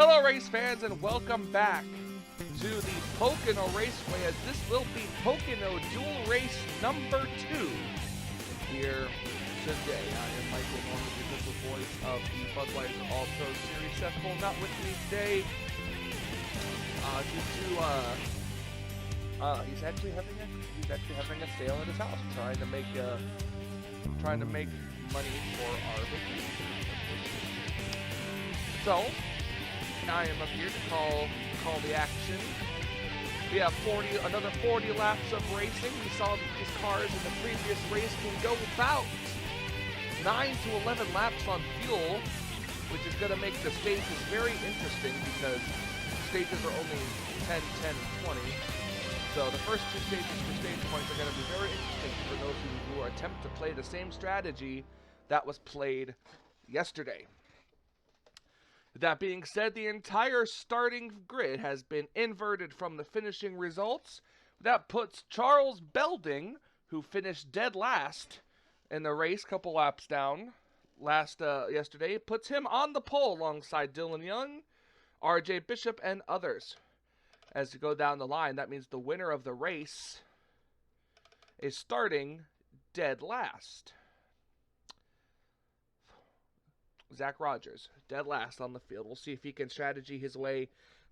Hello race fans and welcome back to the Pocono Raceway, as this will be Pocono Duel Race number 2 here today. I am Michael Norman, the official voice of the Budweiser All-Pro Series. Seth Cole not with me today due to he's actually having a sale at his house, trying to make money for our vacation. So I am up here to call the action. We have another 40 laps of racing. We saw that these cars in the previous race can go about 9 to 11 laps on fuel, which is going to make the stages very interesting because stages are only 10, 10, and 20. So the first two stages for stage points are going to be very interesting for those who attempt to play the same strategy that was played yesterday. That being said, the entire starting grid has been inverted from the finishing results. That puts Charles Belding, who finished dead last in the race, couple laps down yesterday, puts him on the pole alongside Dylan Young, RJ Bishop, and others. As you go down the line, that means the winner of the race is starting dead last. Zach Rogers, dead last on the field. We'll see if he can strategy his way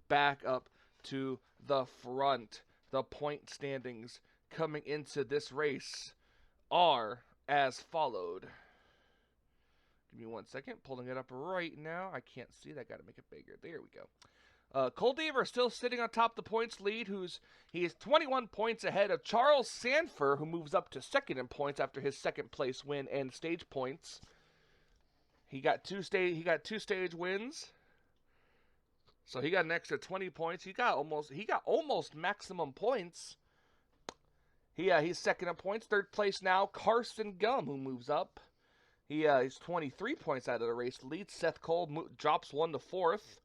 back up to the front. The point standings coming into this race are as followed. Give me 1 second. Pulling it up right now. I can't see that. Got to make it bigger. There we go. Cole Deaver still sitting on top of the points lead. He is 21 points ahead of Charles Sanford, who moves up to second in points after his second place win and stage points. He got two stage wins, so he got an extra 20 points. He got almost maximum points. He's second in points. Third place now, Carson Gum, who moves up. He's 23 points out of the race lead. Seth Cole drops 1 to 4th.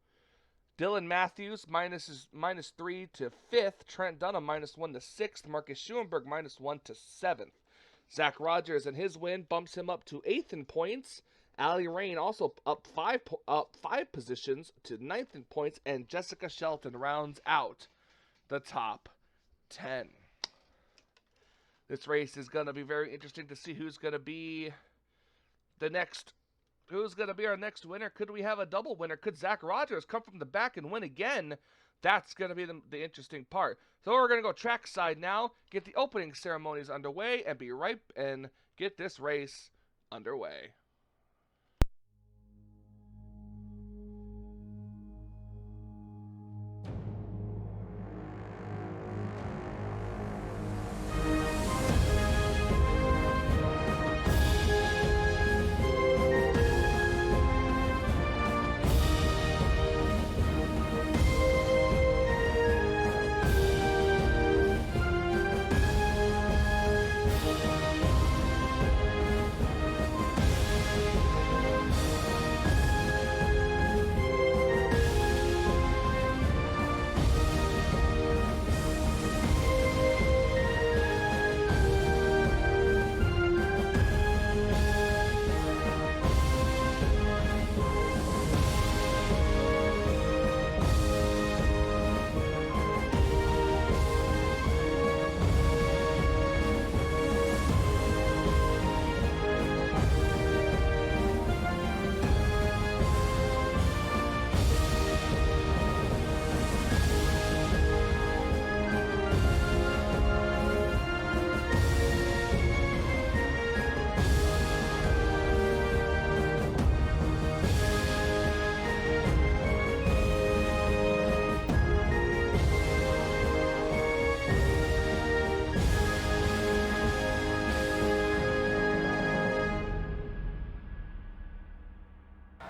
Dylan Matthews minus 3 to 5th. Trent Dunham -1 to 6th. Marcus Schuenberg -1 to 7th. Zach Rogers and his win bumps him up to 8th in points. Allie Rain also up five positions to 9th in points, and Jessica Shelton rounds out the top 10. This race is going to be very interesting to see who's going to be our next winner. Could we have a double winner? Could Zach Rogers come from the back and win again? That's going to be the interesting part. So we're going to go trackside now, get the opening ceremonies underway, and get this race underway.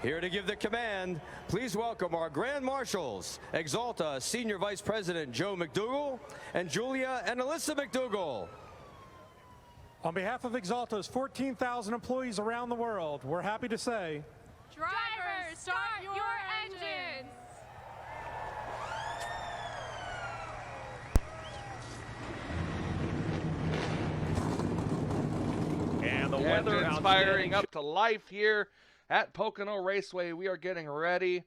Here to give the command, please welcome our Grand Marshals, Exalta Senior Vice President Joe McDougall and Julia and Alyssa McDougall. On behalf of Exalta's 14,000 employees around the world, we're happy to say, drivers, start your engines! And the weather is firing up to life here at Pocono Raceway. We are getting ready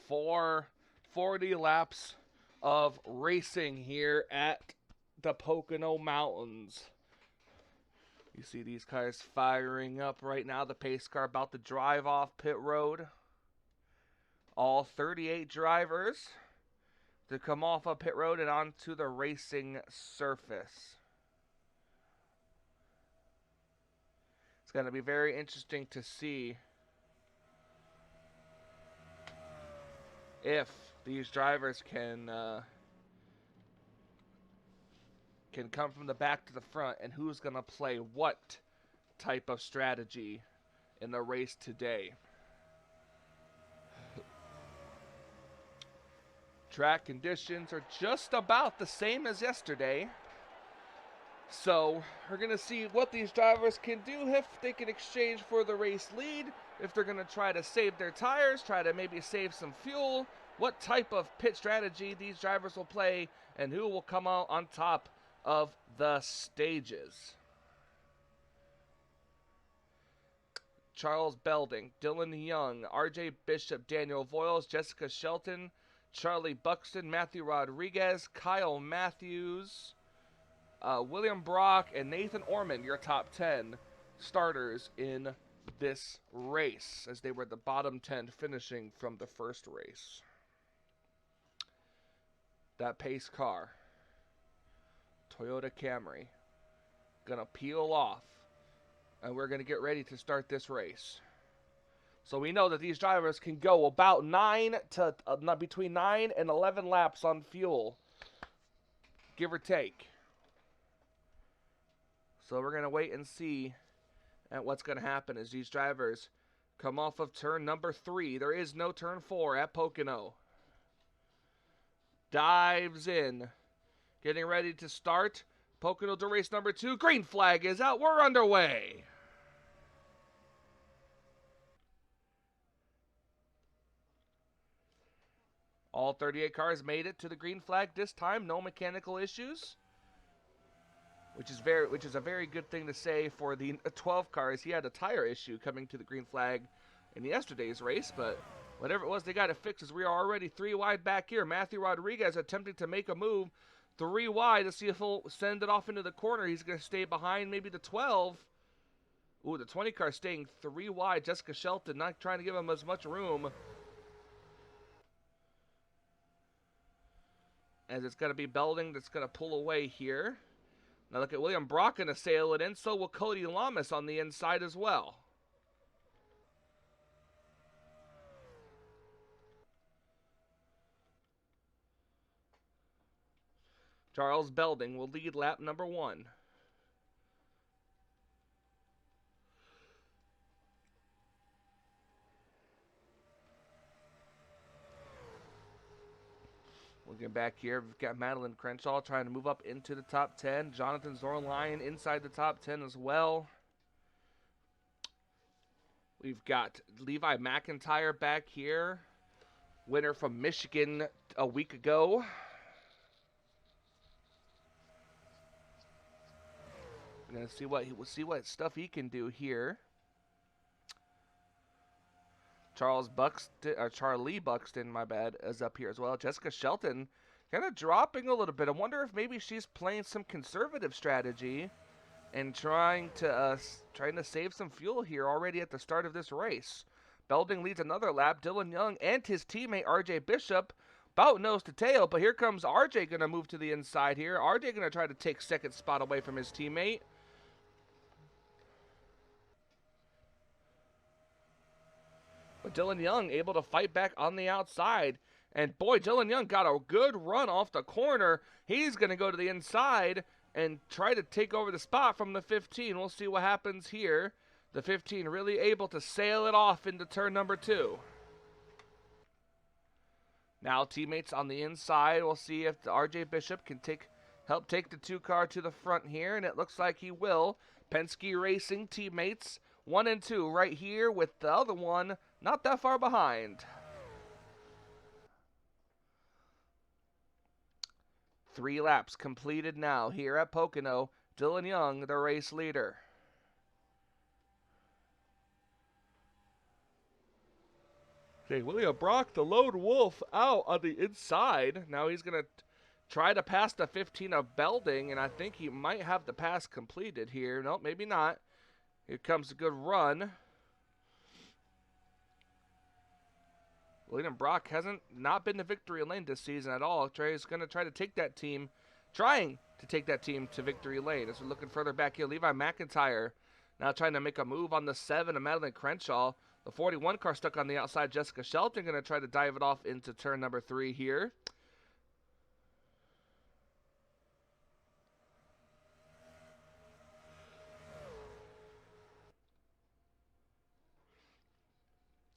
for 40 laps of racing here at the Pocono Mountains. You see these cars firing up right now. The pace car about to drive off pit road. All 38 drivers to come off of pit road and onto the racing surface. It's going to be very interesting to see if these drivers can come from the back to the front, and who's going to play what type of strategy in the race today. Track conditions are just about the same as yesterday. So we're going to see what these drivers can do, if they can exchange for the race lead, if they're going to try to save their tires, try to maybe save some fuel, what type of pit strategy these drivers will play, and who will come out on top of the stages. Charles Belding, Dylan Young, RJ Bishop, Daniel Voiles, Jessica Shelton, Charlie Buxton, Matthew Rodriguez, Kyle Matthews, William Brock, and Nathan Orman, your top 10 starters in this race, as they were the bottom 10 finishing from the first race. That pace car, Toyota Camry, gonna peel off, and we're gonna get ready to start this race. So we know that these drivers can go about between 9 and 11 laps on fuel, give or take. So we're gonna wait and see at what's gonna happen as these drivers come off of turn number 3. There is no turn 4 at Pocono. Dives in. Getting ready to start. Pocono to race number 2. Green flag is out. We're underway. All 38 cars made it to the green flag this time. No mechanical issues, which is a very good thing to say for the 12 cars. He had a tire issue coming to the green flag in yesterday's race, but whatever it was, they got it fixed, as we are already 3 wide back here. Matthew Rodriguez attempting to make a move 3 wide to see if he'll send it off into the corner. He's going to stay behind maybe the 12. Ooh, the 20 car staying 3 wide. Jessica Shelton not trying to give him as much room, as it's going to be Belding that's going to pull away here. Now look at William Brock going to sail it in. So will Cody Lamas on the inside as well. Charles Belding will lead lap number 1. Looking back here, we've got Madeline Crenshaw trying to move up into the top 10. Jonathan Zornline inside the top 10 as well. We've got Levi McIntyre back here, winner from Michigan a week ago. We're gonna see what stuff he can do here. Charlie Buxton, my bad, is up here as well. Jessica Shelton kind of dropping a little bit. I wonder if maybe she's playing some conservative strategy and trying to save some fuel here already at the start of this race. Belding leads another lap. Dylan Young and his teammate RJ Bishop about nose to tail, but here comes RJ going to move to the inside here. RJ going to try to take second spot away from his teammate. But Dylan Young able to fight back on the outside. And boy, Dylan Young got a good run off the corner. He's going to go to the inside and try to take over the spot from the 15. We'll see what happens here. The 15 really able to sail it off into turn number 2. Now teammates on the inside. We'll see if the RJ Bishop can help take the 2 car to the front here. And it looks like he will. Penske Racing teammates 1 and 2 right here, with the other one not that far behind. 3 laps completed now here at Pocono. Dylan Young, the race leader. Okay, William Brock, the lone wolf, out on the inside. Now he's going to try to pass the 15 of Belding, and I think he might have the pass completed here. Nope, maybe not. Here comes a good run. William Brock hasn't not been to victory lane this season at all. Trey's going to try to take that team, trying to take that team to victory lane. As we're looking further back here, Levi McIntyre now trying to make a move on the 7 of Madeline Crenshaw. The 41 car stuck on the outside. Jessica Shelton going to try to dive it off into turn number 3 here.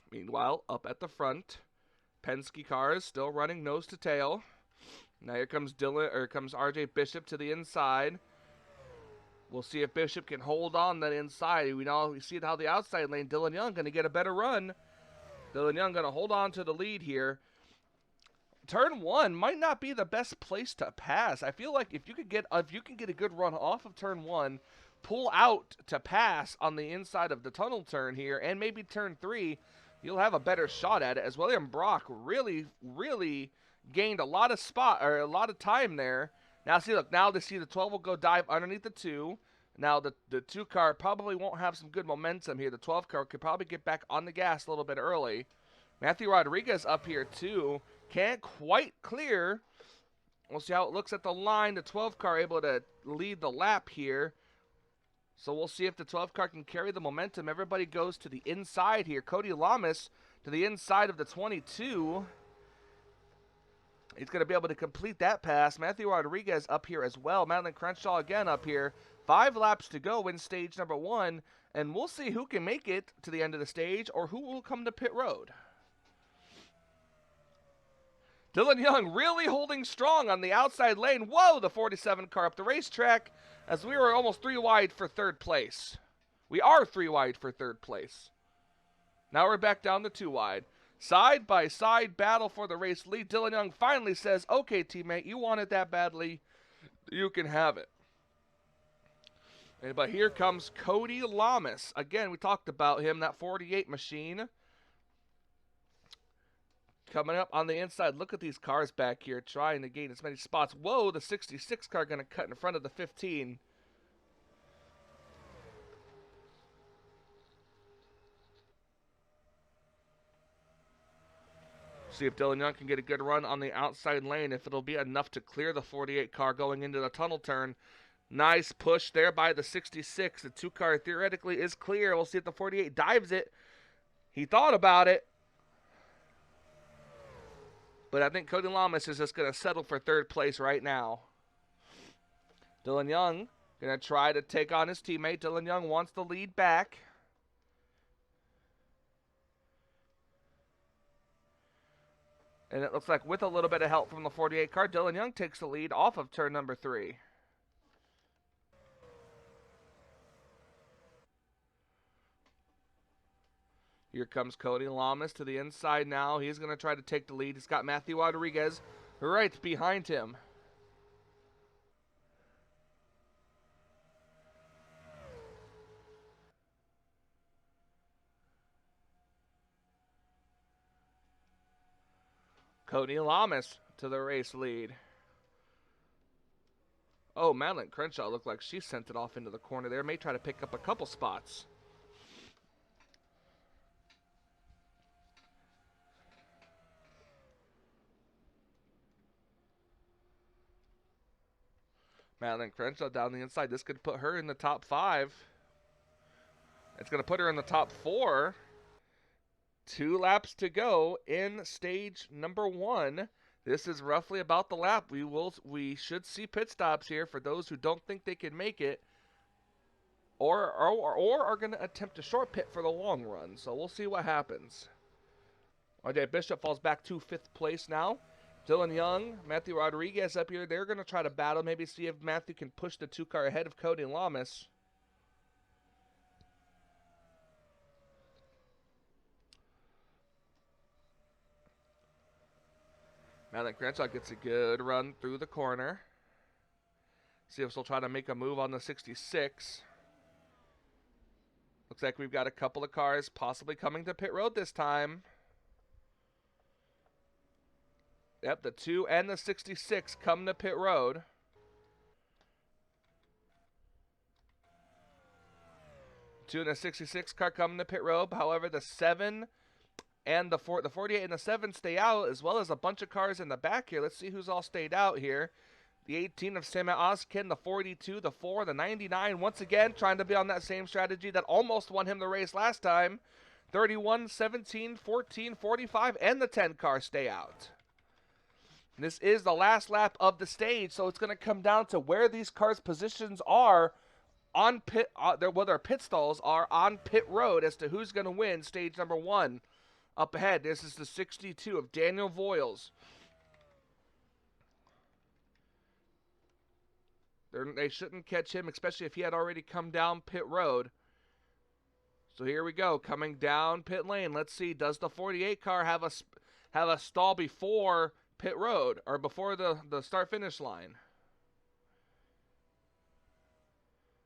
Meanwhile, up at the front, Penske cars still running nose to tail. Now here comes RJ Bishop to the inside. We'll see if Bishop can hold on that inside. We see how the outside lane, Dylan Young going to get a better run. Dylan Young going to hold on to the lead here. Turn 1 might not be the best place to pass. I feel like if you can get a good run off of turn 1, pull out to pass on the inside of the tunnel turn here, and maybe turn 3, you'll have a better shot at it. As William Brock really gained a lot of time there. Now see the 12 will go dive underneath the 2. Now the 2 car probably won't have some good momentum here. The 12 car could probably get back on the gas a little bit early. Matthew Rodriguez up here too. Can't quite clear. We'll see how it looks at the line. The 12 car able to lead the lap here. So we'll see if the 12 car can carry the momentum. Everybody goes to the inside here. Cody Lamas to the inside of the 22. He's going to be able to complete that pass. Matthew Rodriguez up here as well. Madeline Crenshaw again up here. 5 laps to go in stage number 1. And we'll see who can make it to the end of the stage or who will come to pit road. Dylan Young really holding strong on the outside lane. Whoa, the 47 car up the racetrack as we were almost 3 wide for 3rd place. We are 3 wide for 3rd place. Now we're back down to 2 wide. Side-by-side battle for the race lead. Dylan Young finally says, okay, teammate, you want it that badly. You can have it. But here comes Cody Lamas. Again, we talked about him, that 48 machine. Coming up on the inside. Look at these cars back here trying to gain as many spots. Whoa, the 66 car going to cut in front of the 15. See if Dylan Young can get a good run on the outside lane, if it'll be enough to clear the 48 car going into the tunnel turn. Nice push there by the 66. The 2 car theoretically is clear. We'll see if the 48 dives it. He thought about it. But I think Cody Lamas is just going to settle for 3rd place right now. Dylan Young going to try to take on his teammate. Dylan Young wants the lead back. And it looks like with a little bit of help from the 48 car, Dylan Young takes the lead off of turn number 3. Here comes Cody Lamas to the inside now. He's going to try to take the lead. He's got Matthew Rodriguez right behind him. Cody Lamas to the race lead. Oh, Madeline Crenshaw looked like she sent it off into the corner there. May try to pick up a couple spots. Madeline Crenshaw down the inside. This could put her in the top 5. It's going to put her in the top 4. 2 laps to go in stage number 1. This is roughly about the lap. We should see pit stops here for those who don't think they can make it, or are going to attempt a short pit for the long run. So we'll see what happens. RJ Bishop falls back to 5th place now. Dylan Young, Matthew Rodriguez up here. They're going to try to battle, maybe see if Matthew can push the 2 car ahead of Cody Lamas. Madeline Crenshaw gets a good run through the corner. See if she'll try to make a move on the 66. Looks like we've got a couple of cars possibly coming to pit road this time. Yep, the 2 and the 66 come to pit road. Two and the 66 car coming to pit road. However, the 7 and the 48 and the 7 stay out, as well as a bunch of cars in the back here. Let's see who's all stayed out here. The 18 of Sam Oskin, the 42, the 4, the 99. Once again, trying to be on that same strategy that almost won him the race last time. 31, 17, 14, 45, and the 10 car stay out. This is the last lap of the stage, so it's going to come down to where these cars' positions are on pit, where their pit stalls are on pit road as to who's going to win stage number 1. Up ahead, this is the 62 of Daniel Voiles. They shouldn't catch him, especially if he had already come down pit road. So here we go, coming down pit lane. Let's see, does the 48 car have a stall before pit road or before the start-finish line?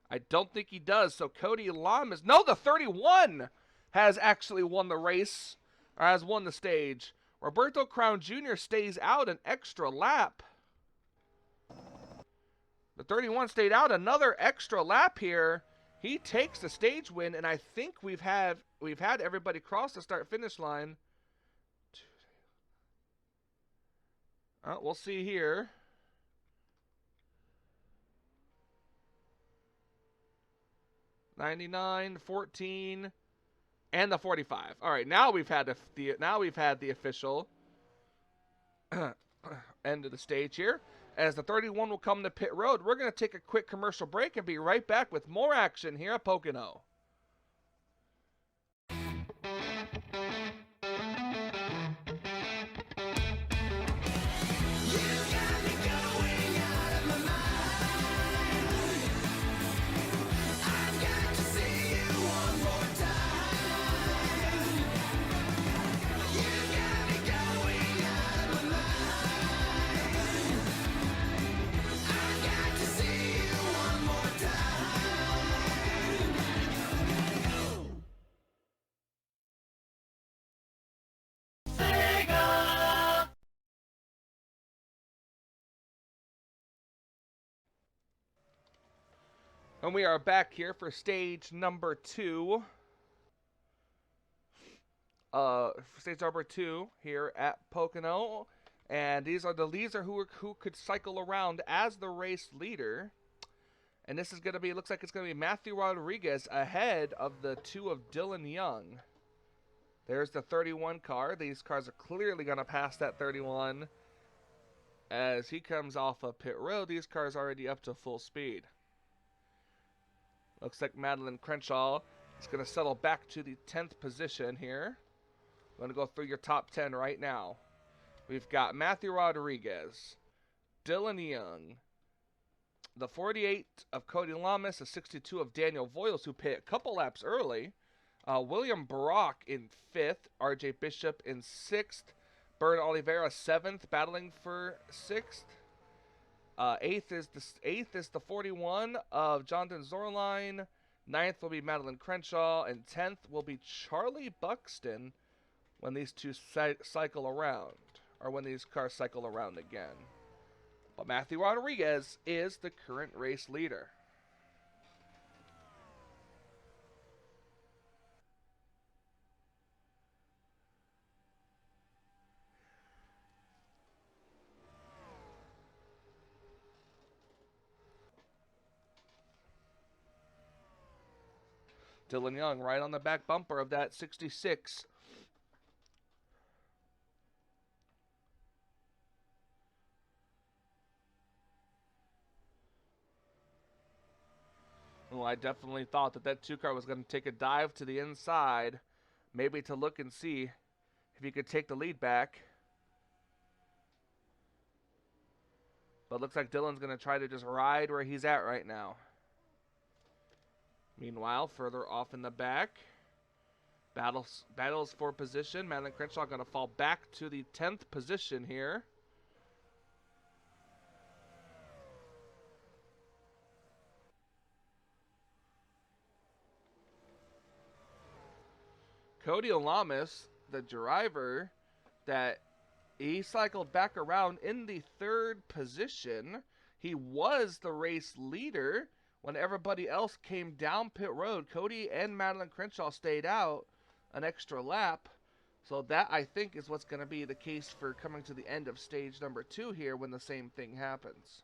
I don't think he does. So Cody Lamas, no, the 31 has actually won the race, or has won the stage. Roberto Crown Jr. stays out an extra lap. The 31 stayed out another extra lap here. He takes the stage win, and I think we've had everybody cross the start-finish line. We'll see here. $99, 14, and the 45. All right, now we've had the official end of the stage here. As the 31 will come to pit road, we're going to take a quick commercial break and be right back with more action here at Pocono. And we are back here for stage number 2. Stage number 2 here at Pocono. And these are who could cycle around as the race leader. And this is going to be, looks like it's going to be Matthew Rodriguez ahead of the 2 of Dylan Young. There's the 31 car. These cars are clearly going to pass that 31. As he comes off of pit road, these cars are already up to full speed. Looks like Madeline Crenshaw is going to settle back to the 10th position here. I'm going to go through your top 10 right now. We've got Matthew Rodriguez, Dylan Young, the 48 of Cody Lamas, the 62 of Daniel Voiles, who pit a couple laps early. William Brock in 5th, RJ Bishop in 6th, Bern Oliveira 7th, battling for 6th. 8th is the 41 of Jonathan Zorline. 9th will be Madeline Crenshaw, and 10th will be Charlie Buxton when these two cycle around, or when these cars cycle around again. But Matthew Rodriguez is the current race leader. Dylan Young right on the back bumper of that 66. Well, I definitely thought that 2 car was going to take a dive to the inside, maybe to look and see if he could take the lead back. But looks like Dylan's going to try to just ride where he's at right now. Meanwhile, further off in the back, battles for position. Madeline Crenshaw going to fall back to the 10th position here. Cody Lamas, the driver that He cycled back around in the 3rd position. He was the race leader when everybody else came down pit road. Cody and Madeline Crenshaw stayed out an extra lap. So that, I think, is what's going to be the case for coming to the end of stage number 2 here when the same thing happens.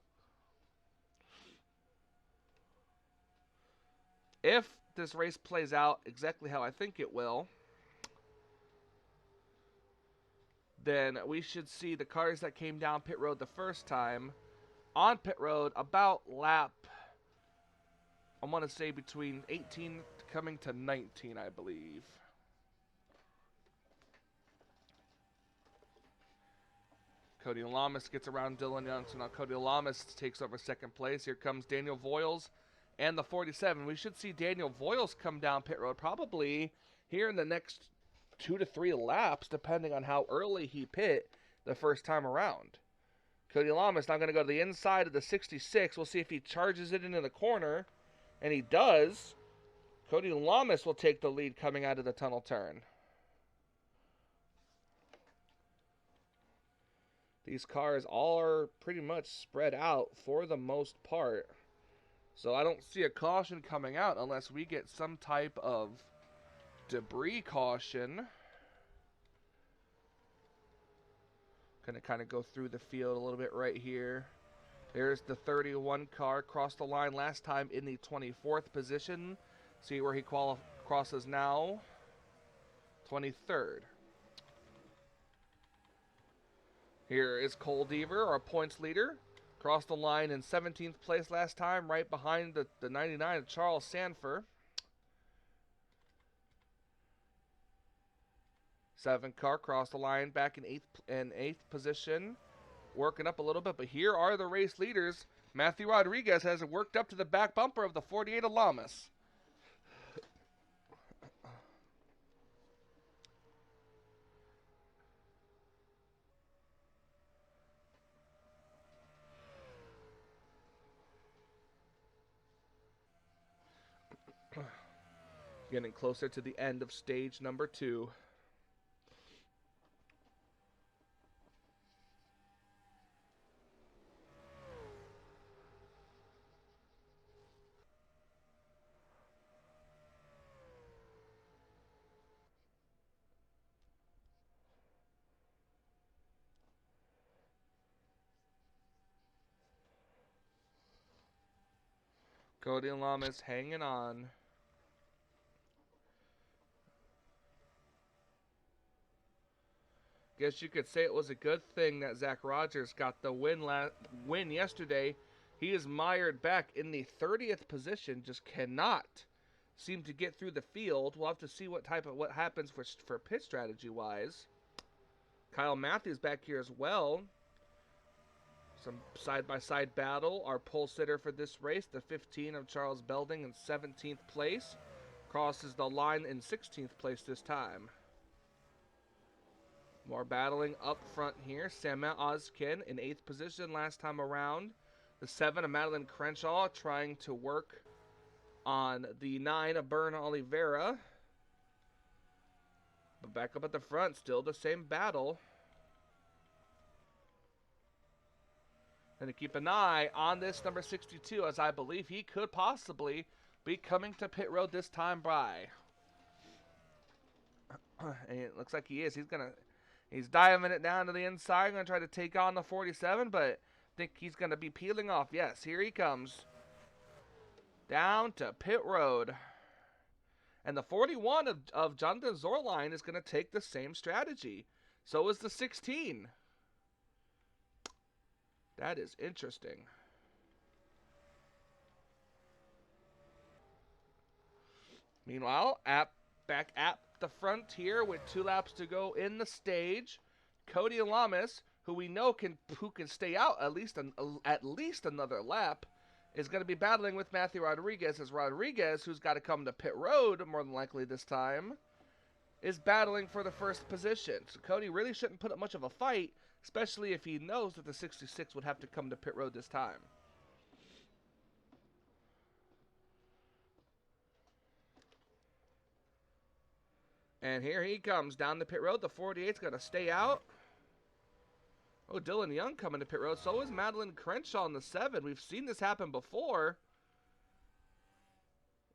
If this race plays out exactly how I think it will, then we should see the cars that came down pit road the first time on pit road about lap, I want to say between 18 coming to 19, I believe. Cody Lamas gets around Dylan Young, so now Cody Lamas takes over 2nd place. Here comes Daniel Voiles and the 47. We should see Daniel Voiles come down pit road probably here in the next 2 to 3 laps, depending on how early he pit the first time around. Cody Lamas now going to go to the inside of the 66. We'll see if he charges it into the corner, and he does. Cody Lamas will take the lead coming out of the tunnel turn. These cars all are pretty much spread out for the most part, so I don't see a caution coming out unless we get some type of debris caution. Gonna kind of go through the field a little bit right here. There's the 31 car, crossed the line last time in the 24th position. See where he crosses now. 23rd. Here is Cole Deaver, our points leader. Crossed the line in 17th place last time, right behind the 99 of Charles Sanford. 7 car crossed the line back in 8th position, working up a little bit. But here are the race leaders. Matthew Rodriguez has worked up to the back bumper of the 48 of Lamas. Getting closer to the end of stage number 2. Cody Lamas hanging on. Guess you could say it was a good thing that Zach Rogers got the win yesterday. He is mired back in the 30th position, just cannot seem to get through the field. We'll have to see what happens for pit strategy wise. Kyle Matthews back here as well. Some side-by-side battle. Our pole sitter for this race, the 15 of Charles Belding in 17th place. Crosses the line in 16th place this time. More battling up front here. Samet Ozkin in 8th position last time around. The 7 of Madeline Crenshaw trying to work on the 9 of Bern Oliveira. But back up at the front, still the same battle. And to keep an eye on this number 62, as I believe he could possibly be coming to pit road this time by. And it looks like he is. He's diving it down to the inside. Going to try to take on the 47, but I think he's going to be peeling off. Yes, here he comes. Down to pit road. And the 41 of Jonathan Zorline is going to take the same strategy. So is the 16. That is interesting. Meanwhile, back at the front here with 2 laps to go in the stage, Cody Lamas, who we know can stay out at least another lap, is going to be battling with Matthew Rodriguez, as Rodriguez, who's got to come to pit road more than likely this time, is battling for the first position. So Cody really shouldn't put up much of a fight, especially if he knows that the 66 would have to come to pit road this time. And here he comes down the pit road. The 48's going to stay out. Oh, Dylan Young coming to pit road. So is Madeline Crenshaw on the 7. We've seen this happen before.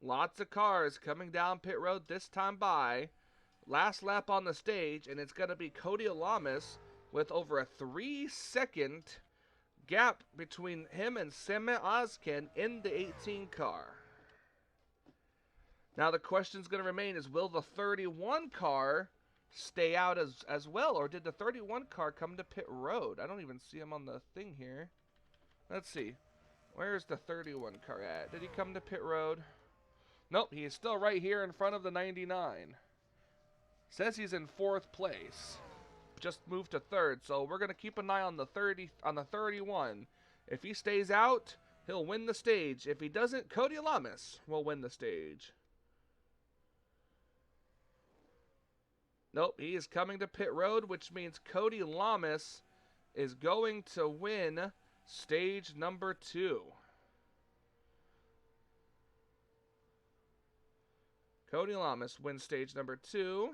Lots of cars coming down pit road this time by. Last lap on the stage, and it's going to be Cody Alamis with over a 3-second gap between him and Samet Ozkin in the 18 car. Now the question's going to remain is, will the 31 car stay out as well, or did the 31 car come to pit road? I don't even see him on the thing here. Let's see. Where's the 31 car at? Did he come to pit road? Nope, he is still right here in front of the 99. Says he's in 4th place. Just moved to 3rd, so we're going to keep an eye on the 31. If he stays out, he'll win the stage. If he doesn't, Cody Alamis will win the stage. Nope, he is coming to pit road, which means Cody Lamas is going to win stage number 2. Cody Lamas wins stage number 2.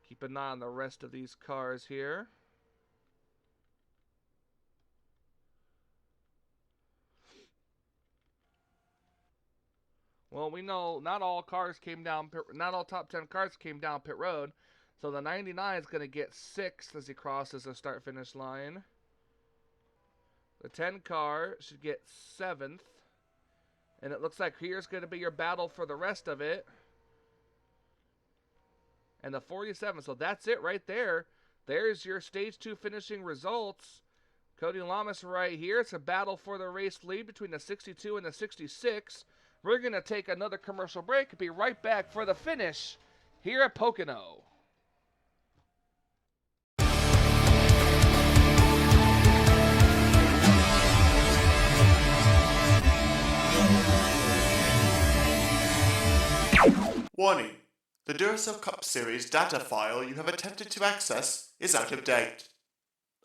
Keep an eye on the rest of these cars here. Well, we know not all top 10 cars came down pit road, so the 99 is going to get 6th as he crosses the start-finish line. The 10 car should get 7th, and it looks like here's going to be your battle for the rest of it. And the 47, so that's it right there. There's your stage 2 finishing results. Cody Lamas right here. It's a battle for the race lead between the 62 and the 66. We're going to take another commercial break and be right back for the finish here at Pocono. Warning. The Duracell Cup Series data file you have attempted to access is out of date.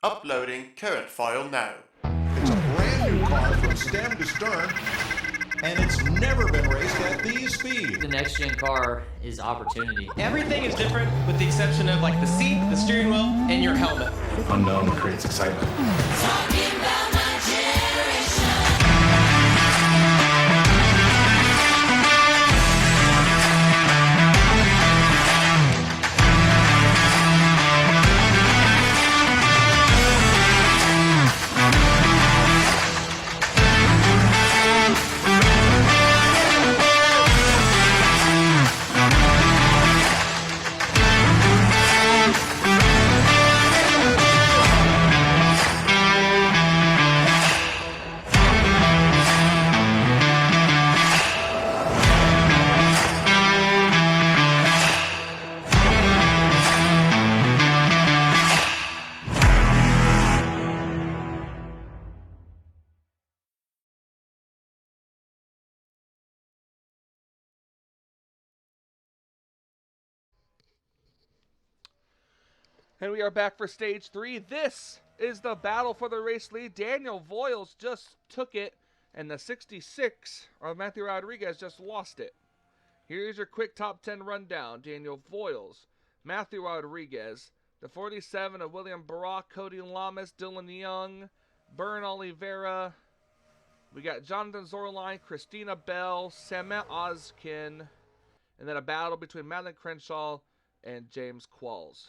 Uploading current file now. It's a brand new car from stem to stern, and it's never been raced at these speeds. The next gen car is opportunity. Everything is different with the exception of like the seat, the steering wheel, and your helmet. Unknown creates excitement. Talking about my generation. And we are back for stage 3. This is the battle for the race lead. Daniel Voiles just took it, and the 66 of Matthew Rodriguez just lost it. Here's your quick top 10 rundown. Daniel Voiles, Matthew Rodriguez, the 47 of William Barak, Cody Lamas, Dylan Young, Bern Oliveira. We got Jonathan Zorline, Christina Bell, Samet Ozkin, and then a battle between Madeline Crenshaw and James Qualls.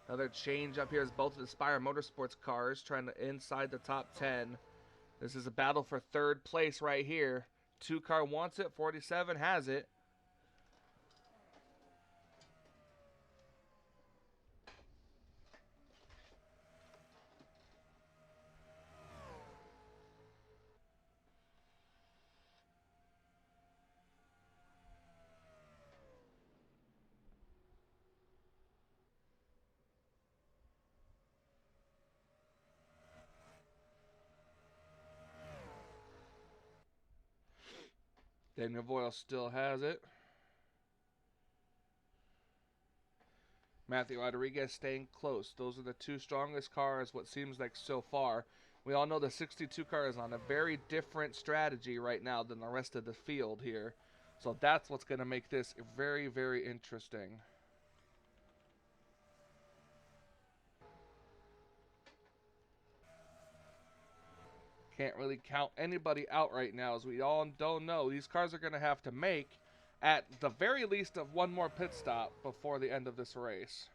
Another change up here is both of the Spire Motorsports cars trying to inside the top 10. This is a battle for 3rd place right here. 2 car wants it, 47 has it. Daniel Voiles still has it. Matthew Rodriguez staying close. Those are the 2 strongest cars, what seems like so far. We all know the 62 car is on a very different strategy right now than the rest of the field here. So that's what's going to make this very, very interesting. Can't really count anybody out right now, as we all don't know. These cars are going to have to make, at the very least, of one more pit stop before the end of this race.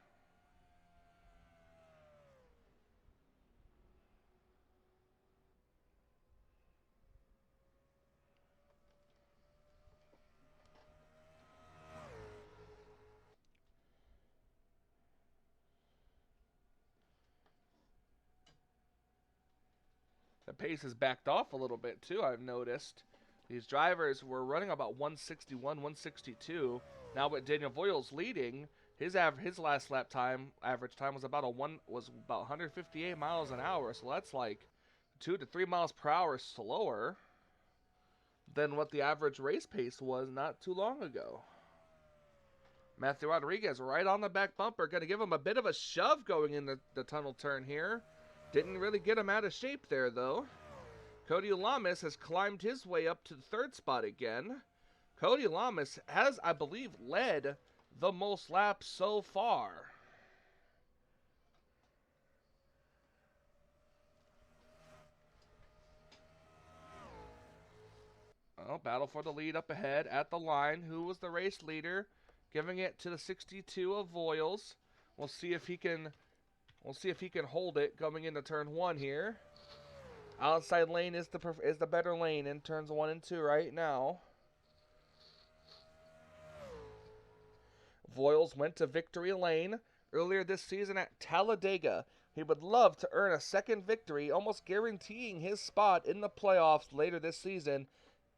The pace has backed off a little bit too, I've noticed. These drivers were running about 161, 162. Now with Daniel Voiles leading, his last lap time, average time was about 158 miles an hour. So that's like 2 to 3 miles per hour slower than what the average race pace was not too long ago. Matthew Rodriguez right on the back bumper, going to give him a bit of a shove going in the tunnel turn here. Didn't really get him out of shape there, though. Cody Lamas has climbed his way up to the third spot again. Cody Lamas has, I believe, led the most laps so far. Well, battle for the lead up ahead at the line. Who was the race leader? Giving it to the 62 of Voiles. We'll see if he can hold it coming into turn 1 here. Outside lane is the better lane in turns 1 and 2 right now. Voiles went to victory lane earlier this season at Talladega. He would love to earn a second victory, almost guaranteeing his spot in the playoffs later this season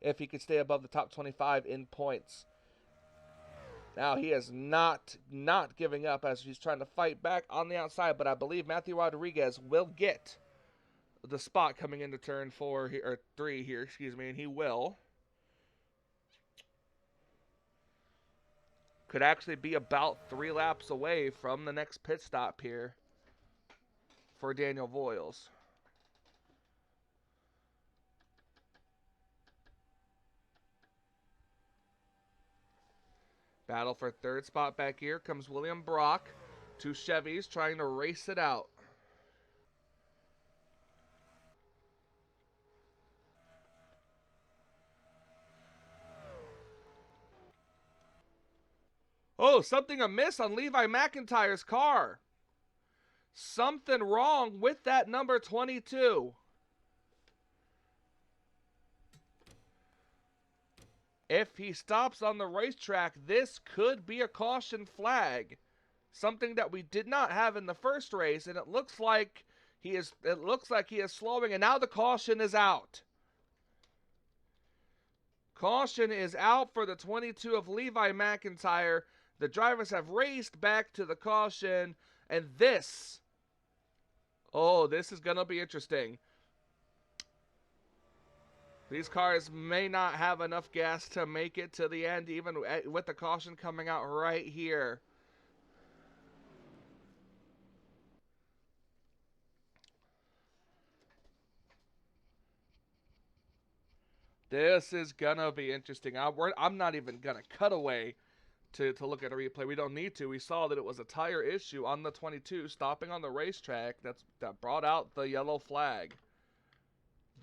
if he could stay above the top 25 in points. Now, he is not giving up as he's trying to fight back on the outside, but I believe Matthew Rodriguez will get the spot coming into turn 3 here, and he will. Could actually be about 3 laps away from the next pit stop here for Daniel Voiles. Battle for third spot back here comes William Brock. 2 Chevys trying to race it out. Oh, something amiss on Levi McIntyre's car. Something wrong with that number 22. If he stops on the racetrack, this could be a caution flag. Something that we did not have in the first race, and it looks like he is slowing, and now the caution is out. Caution is out for the 22 of Levi McIntyre. The drivers have raced back to the caution, and this is going to be interesting. These cars may not have enough gas to make it to the end, even with the caution coming out right here. This is going to be interesting. I'm not even going to cut away to look at a replay. We don't need to. We saw that it was a tire issue on the 22 stopping on the racetrack that brought out the yellow flag.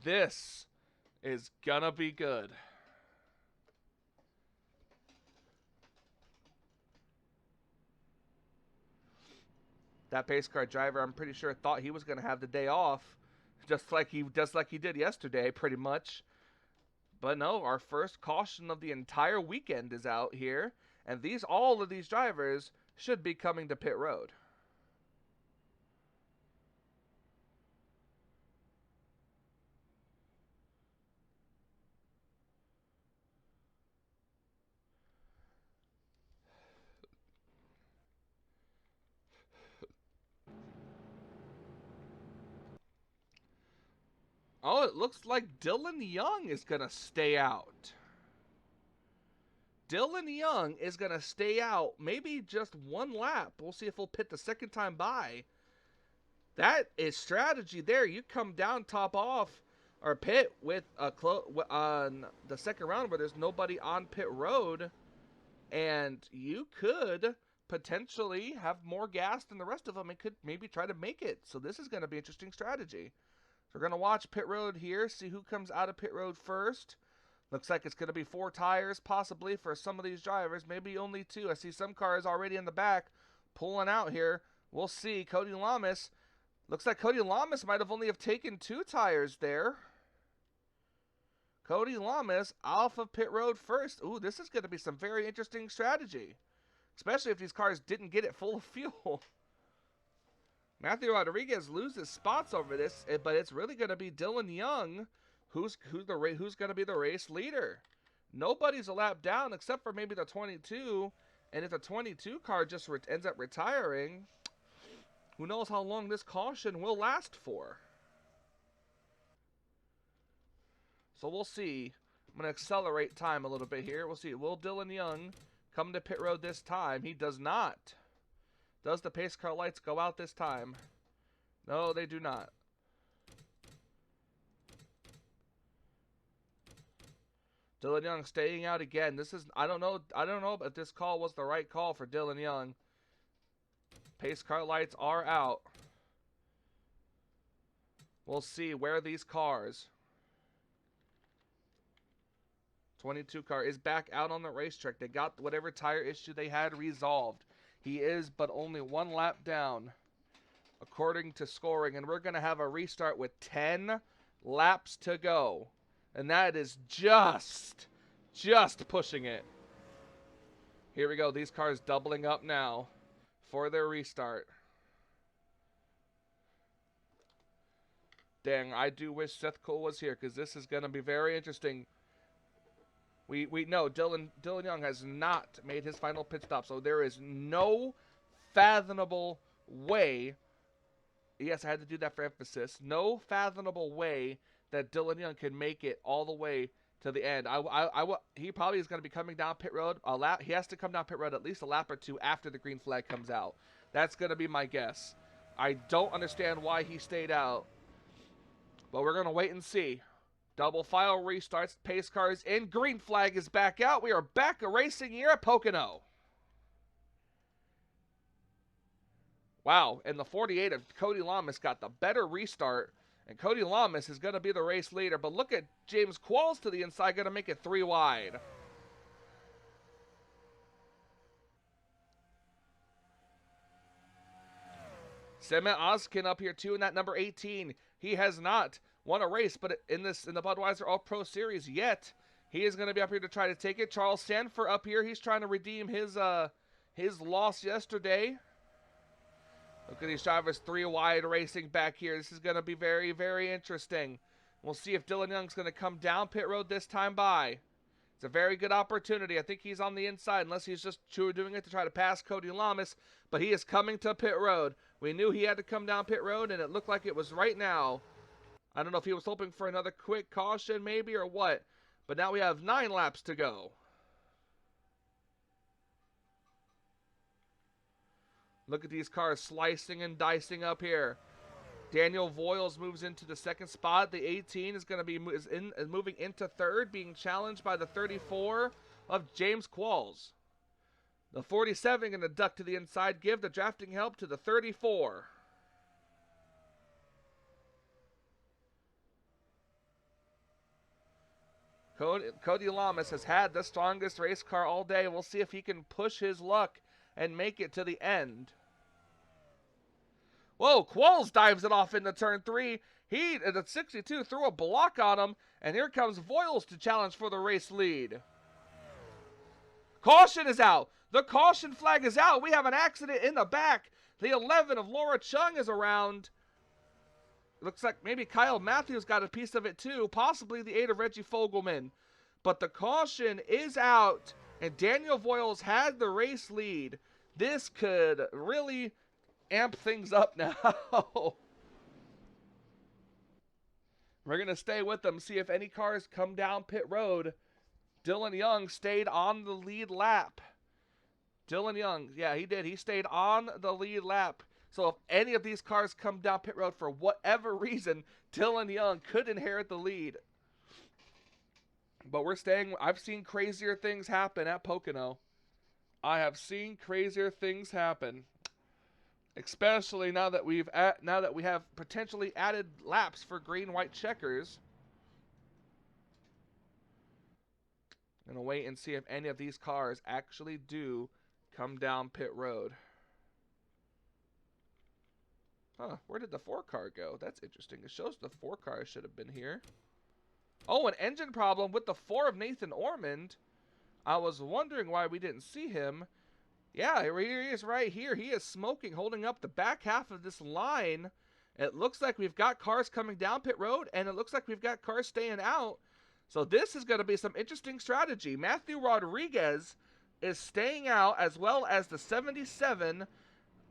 This is gonna be good. That pace car driver, I'm pretty sure, thought he was gonna have the day off, just like he did yesterday, pretty much. But no, our first caution of the entire weekend is out here, and all of these drivers should be coming to pit road. Oh, it looks like Dylan Young is going to stay out. Dylan Young is going to stay out maybe just 1 lap. We'll see if he'll pit the second time by. That is strategy there. You come down top off or pit with a on the second round where there's nobody on pit road, and you could potentially have more gas than the rest of them and could maybe try to make it. So this is going to be interesting strategy. So we're going to watch pit road here, see who comes out of pit road first. Looks like it's going to be 4 tires possibly for some of these drivers, maybe only 2. I see some cars already in the back pulling out here. We'll see. Cody Lamas. Looks like Cody Lamas might have only taken 2 tires there. Cody Lamas off of pit road first. Ooh, this is going to be some very interesting strategy, especially if these cars didn't get it full of fuel. Matthew Rodriguez loses spots over this, but it's really going to be Dylan Young who's going to be the race leader. Nobody's a lap down except for maybe the 22, and if the 22 car just ends up retiring, who knows how long this caution will last for. So we'll see. I'm going to accelerate time a little bit here. We'll see. Will Dylan Young come to pit road this time? He does not. Does the pace car lights go out this time? No, they do not. Dylan Young staying out again. This is, I don't know if this call was the right call for Dylan Young. Pace car lights are out. We'll see where these cars. 22 car is back out on the racetrack. They got whatever tire issue they had resolved. He is but only 1 lap down according to scoring, and we're going to have a restart with 10 laps to go. And that is just pushing it. Here we go. These cars doubling up now for their restart. Dang, I do wish Seth Cole was here because this is going to be very interesting. We know Dylan Young has not made his final pit stop, so there is no fathomable way. Yes, I had to do that for emphasis. No fathomable way that Dylan Young can make it all the way to the end. He probably is going to be coming down pit road a lap. He has to come down pit road at least a lap or 2 after the green flag comes out. That's going to be my guess. I don't understand why he stayed out, but we're going to wait and see. Double file restarts, pace cars in, green flag is back out. We are back a racing here at Pocono. Wow, and the 48 of Cody Lamas got the better restart, and Cody Lamas is going to be the race leader. But look at James Qualls to the inside, going to make it 3 wide. Semet Ozkin up here too in that number 18. He has not won a race, but in the Budweiser All-Pro Series yet. He is going to be up here to try to take it. Charles Sanford up here. He's trying to redeem his loss yesterday. Look at these drivers 3 wide racing back here. This is going to be very, very interesting. We'll see if Dylan Young's going to come down pit road this time by. It's a very good opportunity. I think he's on the inside, unless he's just doing it to try to pass Cody Lamas. But he is coming to pit road. We knew he had to come down pit road, and it looked like it was right now. I don't know if he was hoping for another quick caution maybe or what. But now we have 9 laps to go. Look at these cars slicing and dicing up here. Daniel Voiles moves into the 2nd spot. The 18 is going to be moving into 3rd, being challenged by the 34 of James Qualls. The 47 going to duck to the inside, give the drafting help to the 34. Cody Lamas has had the strongest race car all day. We'll see if he can push his luck and make it to the end. Whoa, Qualls dives it off into turn 3. He, at the 62, threw a block on him, and here comes Voiles to challenge for the race lead. Caution is out. The caution flag is out. We have an accident in the back. The 11 of Laura Chung is around. Looks like maybe Kyle Matthews got a piece of it too, possibly the 8 of Reggie Fogelman. But the caution is out, and Daniel Voiles had the race lead. This could really amp things up now. We're going to stay with them, see if any cars come down pit road. Dylan Young stayed on the lead lap. Dylan Young, yeah, he did. He stayed on the lead lap. So if any of these cars come down pit road for whatever reason, Dylan Young could inherit the lead. But we're staying. I've seen crazier things happen at Pocono. I have seen crazier things happen, especially now that we have potentially added laps for green-white checkers. Gonna wait and see if any of these cars actually do come down pit road. Huh, where did the 4-car go? That's interesting. It shows the 4-car should have been here. Oh, an engine problem with the 4 of Nathan Ormond. I was wondering why we didn't see him. Yeah, here he is right here. He is smoking, holding up the back half of this line. It looks like we've got cars coming down pit road, and it looks like we've got cars staying out. So this is going to be some interesting strategy. Matthew Rodriguez is staying out, as well as the 77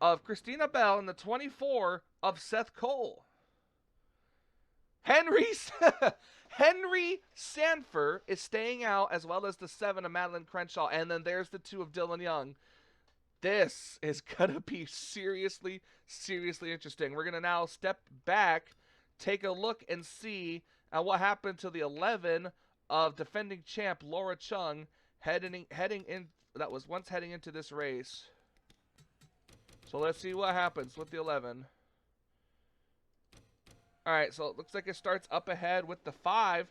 of Christina Bell and the 24 of Seth Cole. Henry Sanford is staying out, as well as the 7 of Madeline Crenshaw. And then there's the 2 of Dylan Young. This is going to be seriously, seriously interesting. We're going to now step back, take a look, and see what happened to the 11 of defending champ Laura Chung heading into this race. So let's see what happens with the 11. Alright, so it looks like it starts up ahead with the 5.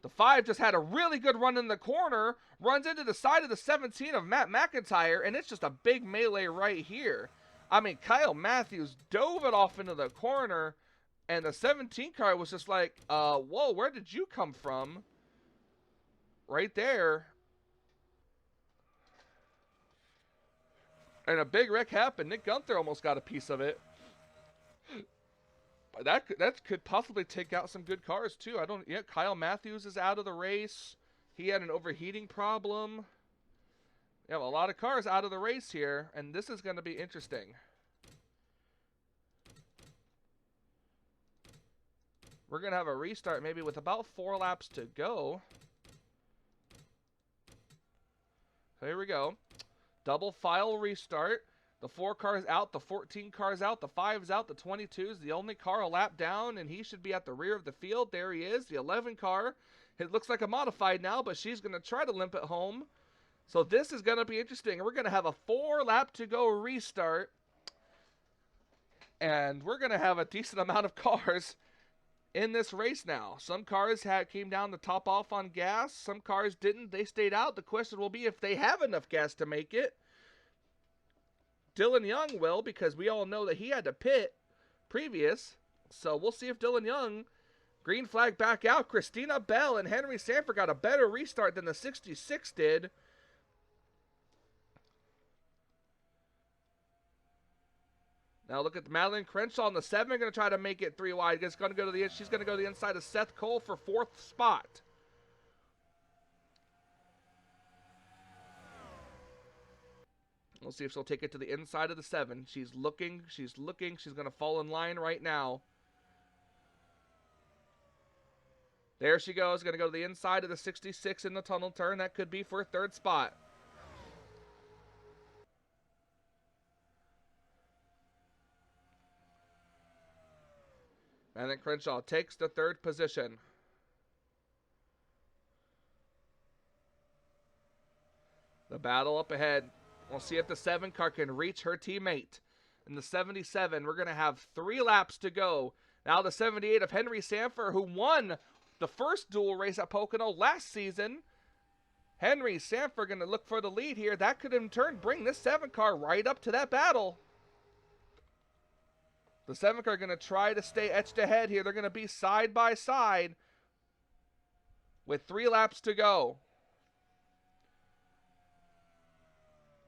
The 5 just had a really good run in the corner, runs into the side of the 17 of Matt McIntyre, and it's just a big melee right here. I mean, Kyle Matthews dove it off into the corner, and the 17 car was just like, whoa, where did you come from? Right there. And a big wreck happened. Nick Gunther almost got a piece of it. But that could possibly take out some good cars too. Kyle Matthews is out of the race. He had an overheating problem. We have a lot of cars out of the race here, and this is going to be interesting. We're going to have a restart maybe with about 4 laps to go. So here we go. Double file restart. The 4 cars out, the 14 cars out, the 5's out, the 22's the only car a lap down, and he should be at the rear of the field. There he is, the 11 car. It looks like a modified now, but she's going to try to limp it home. So this is going to be interesting. We're going to have a 4 lap to go restart. And we're going to have a decent amount of cars in this race now. Some cars came down to top off on gas. Some cars didn't. They stayed out. The question will be if they have enough gas to make it. Dylan Young will, because we all know that he had to pit previous. So we'll see if Dylan Young, green flag back out. Christina Bell and Henry Sanford got a better restart than the 66 did. Now look at Madeline Crenshaw on the 7, going to try to make it 3 wide. She's going to go to the inside of Seth Cole for 4th spot. We'll see if she'll take it to the inside of the 7. She's looking. She's going to fall in line right now. There she goes. Going to go to the inside of the 66 in the tunnel turn. That could be for a 3rd spot. And then Crenshaw takes the 3rd position. The battle up ahead. We'll see if the 7 car can reach her teammate. In the 77, we're going to have 3 laps to go. Now the 78 of Henry Sanford, who won the first dual race at Pocono last season. Henry Sanford going to look for the lead here. That could in turn bring this 7 car right up to that battle. The 7 car going to try to stay etched ahead here. They're going to be side by side with 3 laps to go.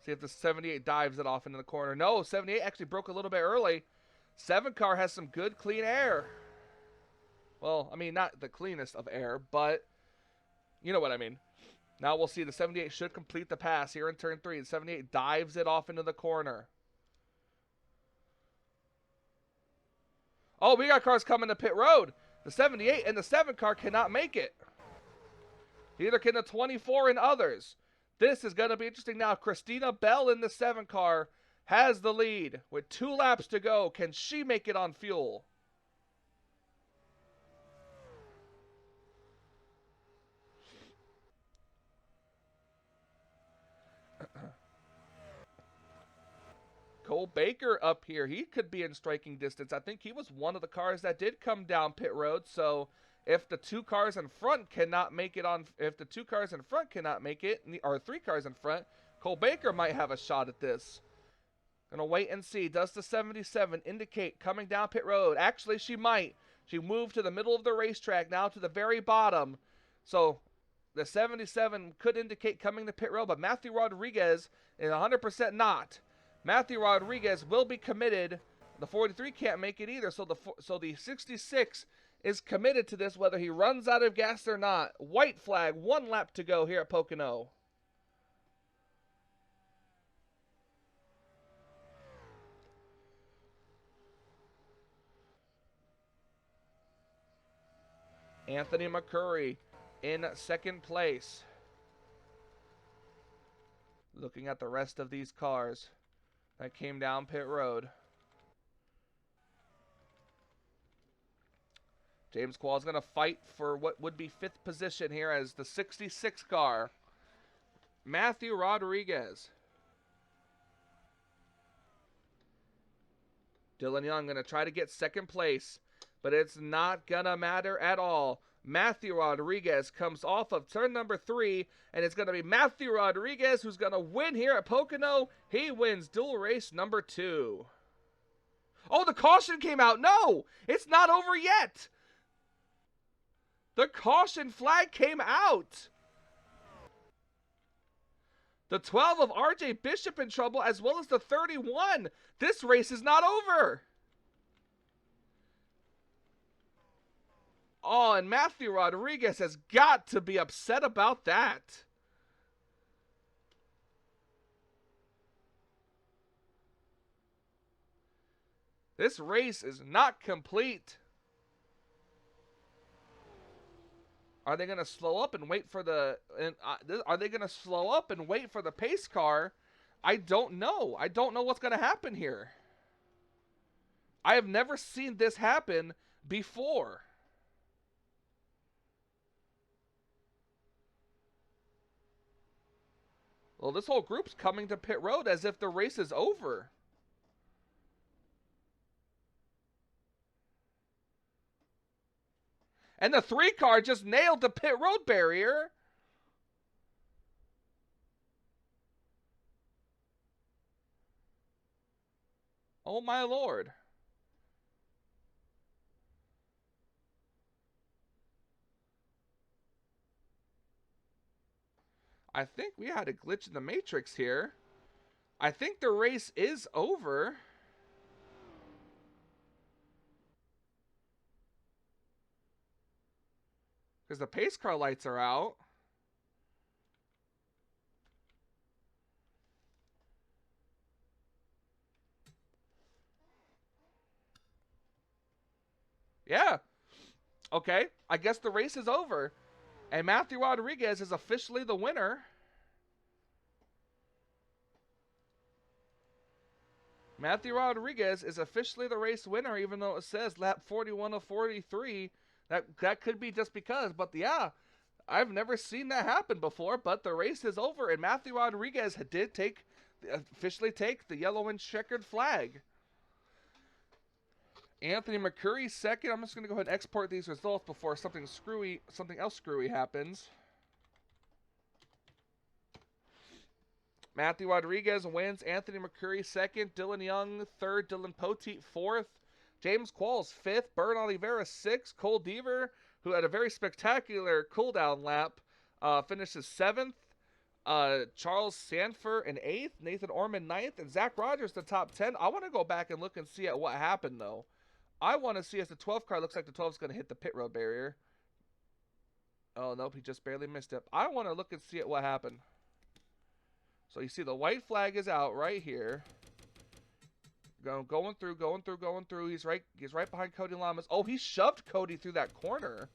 See if the 78 dives it off into the corner. No, 78 actually broke a little bit early. 7 car has some good clean air. Well, I mean, not the cleanest of air, but you know what I mean. Now we'll see the 78 should complete the pass here in turn 3. The 78 dives it off into the corner. Oh, we got cars coming to pit road. The 78 and the 7 car cannot make it. Neither can the 24 and others. This is going to be interesting now. Christina Bell in the 7 car has the lead with 2 laps to go. Can she make it on fuel? Cole Baker up here. He could be in striking distance. I think he was one of the cars that did come down pit road. So if the 2 cars in front cannot make it on, if the 2 cars in front cannot make it, or 3 cars in front, Cole Baker might have a shot at this. Gonna wait and see. Does the 77 indicate coming down pit road? Actually, she might. She moved to the middle of the racetrack, now to the very bottom. So the 77 could indicate coming to pit road, but Matthew Rodriguez is 100% not. Matthew Rodriguez will be committed. The 43 can't make it either, so the 66 is committed to this whether he runs out of gas or not. White flag, 1 lap to go here at Pocono. Anthony McCurry in 2nd place. Looking at the rest of these cars that came down pit road. James Quall is going to fight for what would be 5th position here as the 66 car. Matthew Rodriguez. Dylan Young going to try to get 2nd place, but it's not going to matter at all. Matthew Rodriguez comes off of turn number 3, and it's going to be Matthew Rodriguez who's going to win here at Pocono. He wins dual race number 2. Oh, the caution came out. No, it's not over yet. The caution flag came out. The 12 of RJ Bishop in trouble, as well as the 31. This race is not over. Oh, and Matthew Rodriguez has got to be upset about that. This race is not complete. Are they going to slow up and wait for the... are they going to slow up and wait for the pace car? I don't know. I don't know what's going to happen here. I have never seen this happen before. Well, this whole group's coming to pit road as if the race is over. And the 3 car just nailed the pit road barrier. Oh my Lord. I think we had a glitch in the matrix here. I think the race is over. Because the pace car lights are out. Yeah. Okay. I guess the race is over. And Matthew Rodriguez is officially the winner. Matthew Rodriguez is officially the race winner, even though it says lap 41 of 43. That could be just because, but yeah, I've never seen that happen before. But the race is over, and Matthew Rodriguez did officially take the yellow and checkered flag. Anthony McCurry 2nd. I'm just going to go ahead and export these results before something else screwy happens. Matthew Rodriguez wins. Anthony McCurry 2nd. Dylan Young 3rd. Dylan Poteet 4th. James Qualls 5th. Bern Oliveira 6th. Cole Deaver, who had a very spectacular cooldown lap, finishes 7th. Charles Sanford in 8th. Nathan Orman 9th. And Zach Rogers the top 10. I want to go back and look and see at what happened, though. I want to see if the 12 car looks like the 12 is going to hit the pit road barrier. Oh, nope. He just barely missed it. I want to look and see at what happened. So you see the white flag is out right here. Going through. He's right behind Cody Lamas. Oh, he shoved Cody through that corner.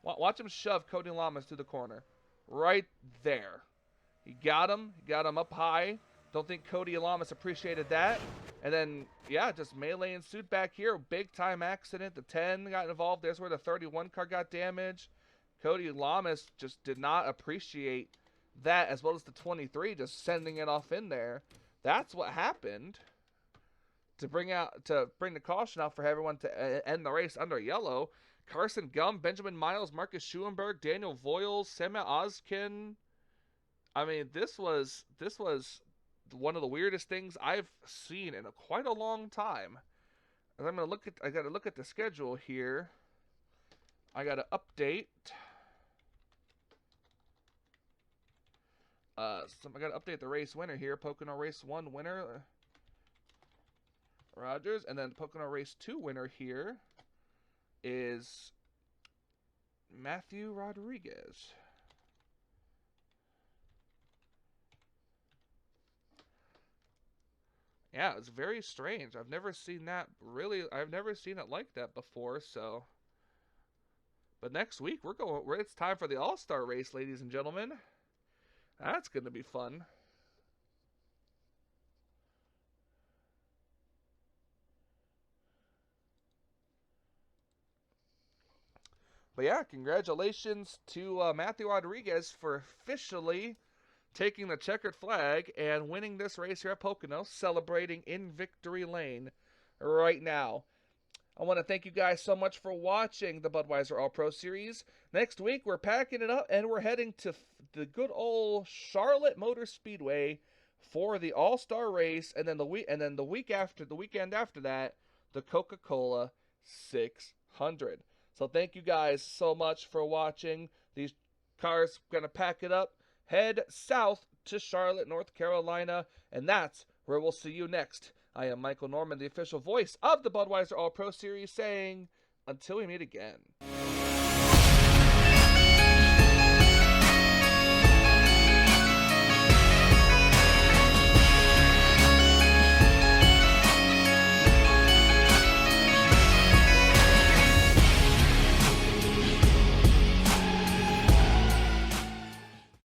Watch him shove Cody Lamas through the corner. Right there. He got him up high. Don't think Cody Lamas appreciated that. And then, yeah, just melee ensued back here. Big time accident. The 10 got involved. There's where the 31 car got damaged. Cody Lamas just did not appreciate that, as well as the 23 just sending it off in there. That's what happened to bring the caution out for everyone to end the race under yellow. Carson Gum, Benjamin Miles, Marcus Schulenberg, Daniel Voiles, Sema Ozkin. I mean, this was one of the weirdest things I've seen in quite a long time. And I got to look at the schedule here. I got to update. So I got to update the race winner here. Pocono Race 1 winner, Rogers, and then Pocono Race 2 winner here is Matthew Rodriguez. Yeah, it's very strange. I've never seen that I've never seen it like that before, so. But next week it's time for the All-Star race, ladies and gentlemen. That's going to be fun. But yeah, congratulations to Matthew Rodriguez for officially taking the checkered flag and winning this race here at Pocono, celebrating in victory lane right now. I want to thank you guys so much for watching the Budweiser All-Pro Series. Next week, we're packing it up and we're heading to the good old Charlotte Motor Speedway for the All-Star race, and then the weekend after that, the Coca-Cola 600. So thank you guys so much for watching. These cars going to pack it up, head south to Charlotte, North Carolina, and that's where we'll see you next. I am Michael Norman, the official voice of the Budweiser All-Pro Series, saying, until we meet again.